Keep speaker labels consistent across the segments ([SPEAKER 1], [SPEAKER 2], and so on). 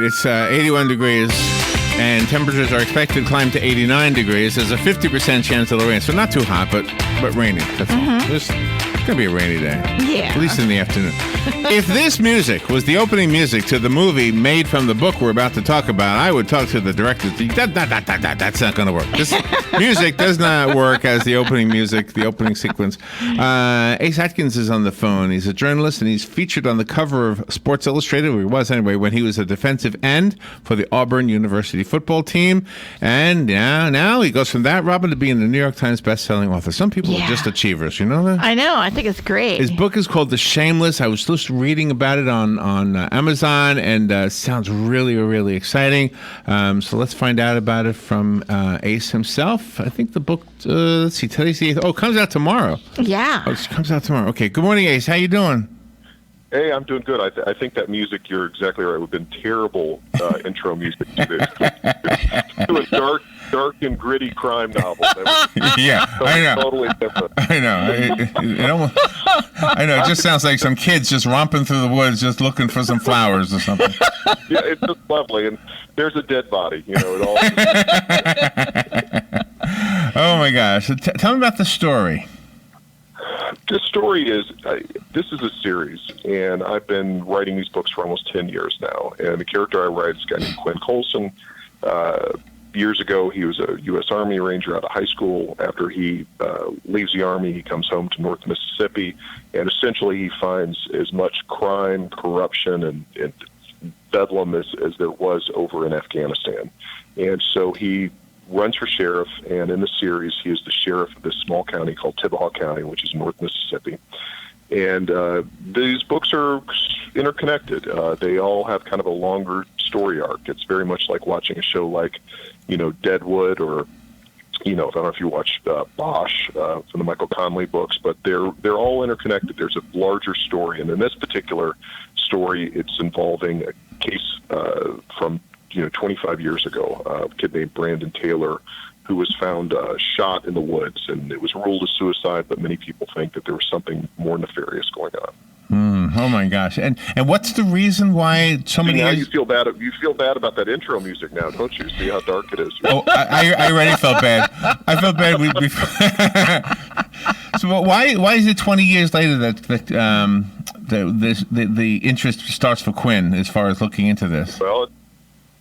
[SPEAKER 1] It's 81 degrees, and temperatures are expected to climb to 89 degrees. There's a 50% chance of rain, so not too hot, but rainy. That's all. It's going to be a rainy day.
[SPEAKER 2] Yeah.
[SPEAKER 1] At least in the afternoon. If this music was the opening music to the movie made from the book we're about to talk about, I would talk to the director. That's not going to work. This music does not work as the opening music, the opening sequence. Ace Atkins is on the phone. He's a journalist, and he's featured on the cover of Sports Illustrated, or he was anyway, when he was a defensive end for the Auburn University football team. And now he goes from that, Robin, to being the New York Times best-selling author. Some people are just achievers, you know that?
[SPEAKER 2] I know. I think it's great.
[SPEAKER 1] His book is called The Shameless. I was just reading about it on Amazon, and sounds really, really exciting. So let's find out about it from Ace himself. I think the book, let's see, today's the 8th. Oh, it comes out tomorrow.
[SPEAKER 2] Yeah.
[SPEAKER 1] Oh, it comes out tomorrow. Okay. Good morning, Ace. How you doing?
[SPEAKER 3] Hey, I'm doing good. I think that music, you're exactly right. We've been terrible intro music to this. To a dark and gritty crime novel.
[SPEAKER 1] Yeah, I know.
[SPEAKER 3] Totally different.
[SPEAKER 1] I know. I know. It just sounds like some kids just romping through the woods, just looking for some flowers or something.
[SPEAKER 3] Yeah, it's just lovely. And there's a dead body. You know, it all.
[SPEAKER 1] Oh my gosh! So tell me about the story.
[SPEAKER 3] The story is, this is a series, and I've been writing these books for almost 10 years now. And the character I write is a guy named Quinn Colson. Years ago, he was a U.S. Army Ranger out of high school. After he leaves the Army, he comes home to North Mississippi, and essentially he finds as much crime, corruption, and bedlam as there was over in Afghanistan. And so he runs for sheriff, and in the series, he is the sheriff of this small county called Tibahaw County, which is North Mississippi. And these books are interconnected. They all have kind of a longer story arc. It's very much like watching a show like, Deadwood, or, I don't know if you watch Bosch from the Michael Connelly books, but they're all interconnected. There's a larger story, and in this particular story, it's involving a case from 25 years ago, a kid named Brandon Taylor, who was found shot in the woods, and it was ruled a suicide, but many people think that there was something more nefarious going on.
[SPEAKER 1] Oh my gosh! And what's the reason why so many?
[SPEAKER 3] Now you feel bad. You feel bad about that intro music now, don't you? See how dark it is.
[SPEAKER 1] Oh, I already felt bad. I felt bad. So why is it 20 years later that the interest starts for Quinn as far as looking into this?
[SPEAKER 3] Well,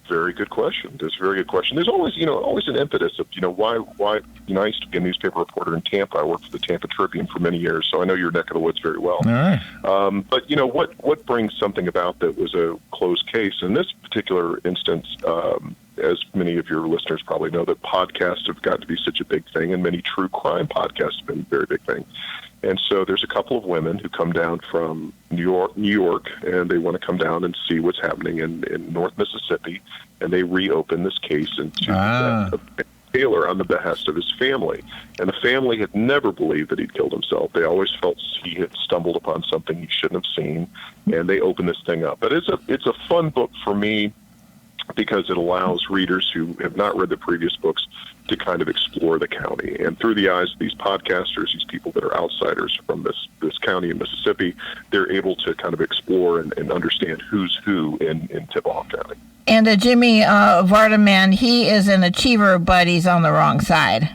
[SPEAKER 3] very good question. That's a very good question. There's always, always an impetus of, why, I used to be a newspaper reporter in Tampa. I worked for the Tampa Tribune for many years, so I know your neck of the woods very well.
[SPEAKER 1] All right.
[SPEAKER 3] But, what brings something about that was a closed case? In this particular instance, as many of your listeners probably know, that podcasts have got to be such a big thing, and many true crime podcasts have been a very big thing. And so there's a couple of women who come down from New York, and they want to come down and see what's happening in North Mississippi, and they reopen this case into Taylor on the behest of his family. And the family had never believed that he'd killed himself. They always felt he had stumbled upon something he shouldn't have seen, and they open this thing up. But it's a fun book for me because it allows readers who have not read the previous books to kind of explore the county. And through the eyes of these podcasters, these people that are outsiders from this county in Mississippi, they're able to kind of explore and understand who's who in Tibahaw County.
[SPEAKER 2] And Jimmy Vardaman, he is an achiever, but he's on the wrong side.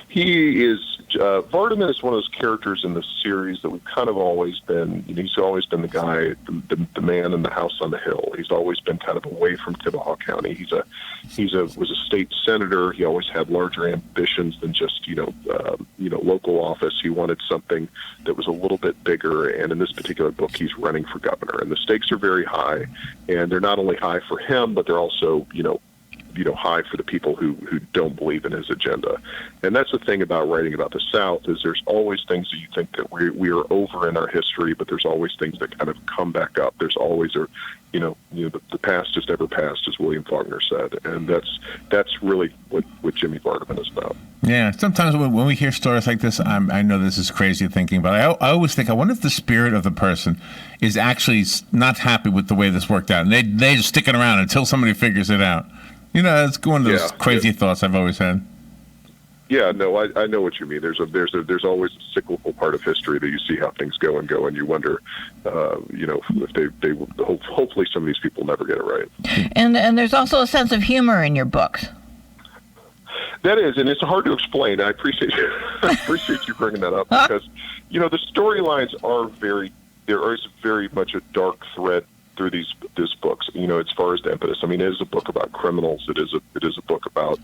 [SPEAKER 3] He is, Vardaman is one of those characters in the series that we've kind of always been, he's always been the guy, the man in the house on the hill. He's always been kind of away from Tibahaw County. Was a state senator. He always had larger ambitions than just, local office. He wanted something that was a little bit bigger. And in this particular book, he's running for governor. And the stakes are very high. And they're not only high for him, but they're also, high for the people who don't believe in his agenda. And that's the thing about writing about the South, is there's always things that you think that we are over in our history, but there's always things that kind of come back up. There's always the past is never past, as William Faulkner said. And that's really what Jimmy Vardaman is about.
[SPEAKER 1] Yeah, sometimes when we hear stories like this, I know this is crazy thinking, but I always think, I wonder if the spirit of the person is actually not happy with the way this worked out, and they're just sticking around until somebody figures it out. It's one of those crazy thoughts I've always had.
[SPEAKER 3] Yeah, no, I know what you mean. There's always a cyclical part of history that you see how things go, and you wonder, if they hopefully some of these people never get it right.
[SPEAKER 2] And there's also a sense of humor in your books.
[SPEAKER 3] That is, and it's hard to explain. I appreciate you bringing that up because, the storylines there is very much a dark thread through these books. As far as the impetus, I mean, it is a book about criminals. It is a book about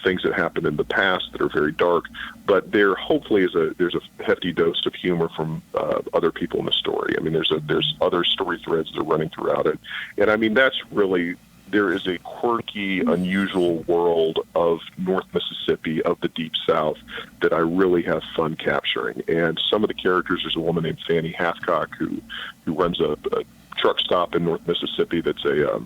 [SPEAKER 3] things that happened in the past that are very dark. But there hopefully there's a hefty dose of humor from other people in the story. I mean, there's other story threads that are running throughout it, and I mean that's really. There is a quirky, unusual world of North Mississippi, of the Deep South, that I really have fun capturing. And some of the characters, there's a woman named Fanny Hathcock who runs a truck stop in North Mississippi that's a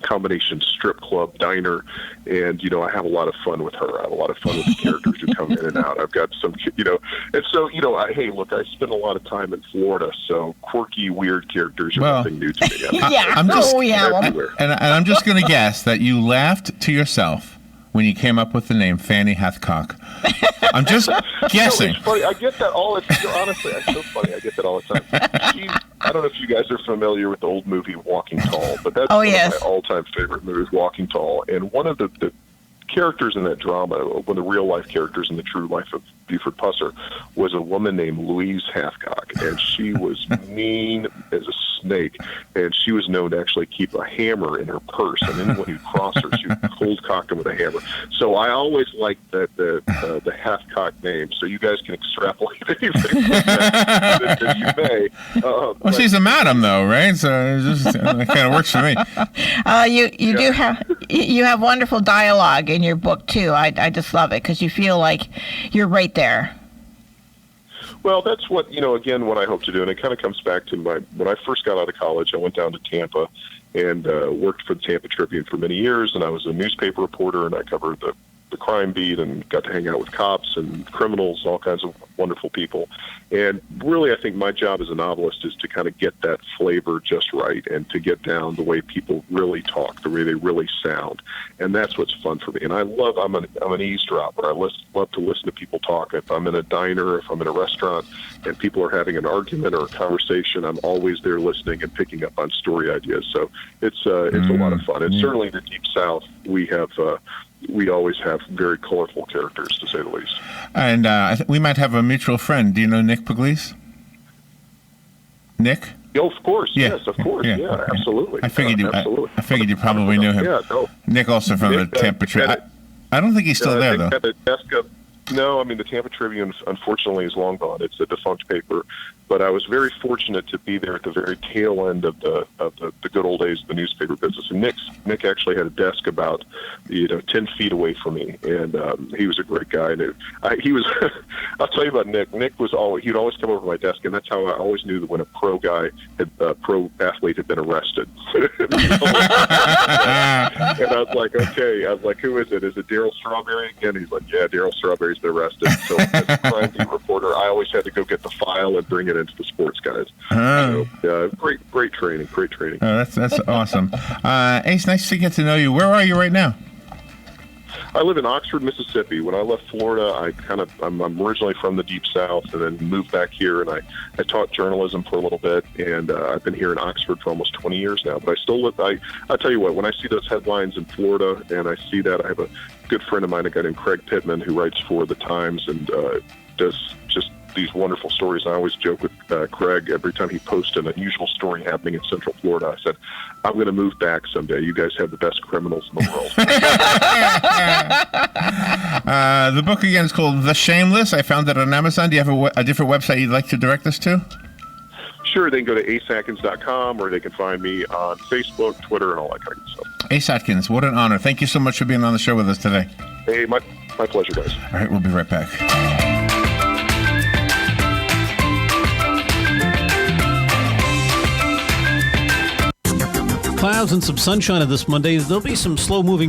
[SPEAKER 3] combination strip club diner, and I have a lot of fun with her. I have a lot of fun with the characters who come in and out. I've got some, and so hey, look, I spend a lot of time in Florida, so quirky, weird characters are nothing new to me.
[SPEAKER 1] And I'm just going to guess that you laughed to yourself when you came up with the name Fanny Hathcock. I'm just guessing.
[SPEAKER 3] It's funny. I get that all the time. Honestly, it's so funny. I get that all the time. I don't know if you guys are familiar with the old movie Walking Tall, but that's one of my all-time favorite movies, Walking Tall. And one of the characters in that drama, one of the real-life characters in the true life of Buford Pusser, was a woman named Louise Hathcock, and she was mean as a snake, and she was known to actually keep a hammer in her purse, and anyone who crossed her, she would cold-cock them with a hammer. So I always liked the Hathcock name, so you guys can extrapolate anything from that as you may.
[SPEAKER 1] Well, she's a madam, though, right? So that kind of works for me.
[SPEAKER 2] You have wonderful dialogue in your book, too. I just love it, because you feel like you're right there.
[SPEAKER 3] Well, that's what, again, what I hope to do. And it kind of comes back to when I first got out of college, I went down to Tampa and worked for the Tampa Tribune for many years. And I was a newspaper reporter, and I covered the crime beat and got to hang out with cops and criminals, all kinds of wonderful people. And really, I think my job as a novelist is to kind of get that flavor just right and to get down the way people really talk, the way they really sound. And that's what's fun for me. And I'm an eavesdropper. I love to listen to people talk. If I'm in a diner, if I'm in a restaurant, and people are having an argument or a conversation, I'm always there listening and picking up on story ideas. So it's a lot of fun. And certainly in the Deep South, we always have very colorful characters, to say the least.
[SPEAKER 1] And we might have a mutual friend. Do you know Nick Pugliese? Nick?
[SPEAKER 3] Oh, of course. Yeah. Yes, of course. Yeah, absolutely.
[SPEAKER 1] I figured you probably knew him.
[SPEAKER 3] Yeah, no.
[SPEAKER 1] Nick also from the Tampa Tribune. I don't think he's still there, though.
[SPEAKER 3] No, I mean, the Tampa Tribune, unfortunately, is long gone. It's a defunct paper. But I was very fortunate to be there at the very tail end of the good old days of the newspaper business. And Nick actually had a desk about 10 feet away from me, and he was a great guy. And he was, I'll tell you about Nick. Nick he'd always come over my desk, and that's how I always knew that when a pro athlete had been arrested. And I was like, okay. I was like, who is it? Is it Darryl Strawberry again? He's like, yeah, Darryl Strawberry's been arrested. So as a crime beat reporter, I always had to go get the file and bring it into the sports guys. So, great training.
[SPEAKER 1] Oh, that's awesome. Ace, nice to get to know you. Where are you right now?
[SPEAKER 3] I live in Oxford, Mississippi. When I left Florida, I'm originally from the Deep South, and then moved back here, and I taught journalism for a little bit, and I've been here in Oxford for almost 20 years now. But I still live. I tell you what, when I see those headlines in Florida, and I see that, I have a good friend of mine, a guy named Craig Pittman, who writes for the Times and does just these wonderful stories. I always joke with Craig every time he posts an unusual story happening in Central Florida. I said, I'm going to move back someday. You guys have the best criminals in the world.
[SPEAKER 1] The book again is called The Shameless. I found it on Amazon. Do you have a different website you'd like to direct us to?
[SPEAKER 3] Sure, they can go to aceatkins.com, or they can find me on Facebook, Twitter, and all that kind of stuff.
[SPEAKER 1] Ace Atkins, what an honor. Thank you so much for being on the show with us today.
[SPEAKER 3] Hey, my pleasure, guys.
[SPEAKER 1] All right, we'll be right back.
[SPEAKER 4] Clouds and some sunshine on this Monday. There'll be some slow-moving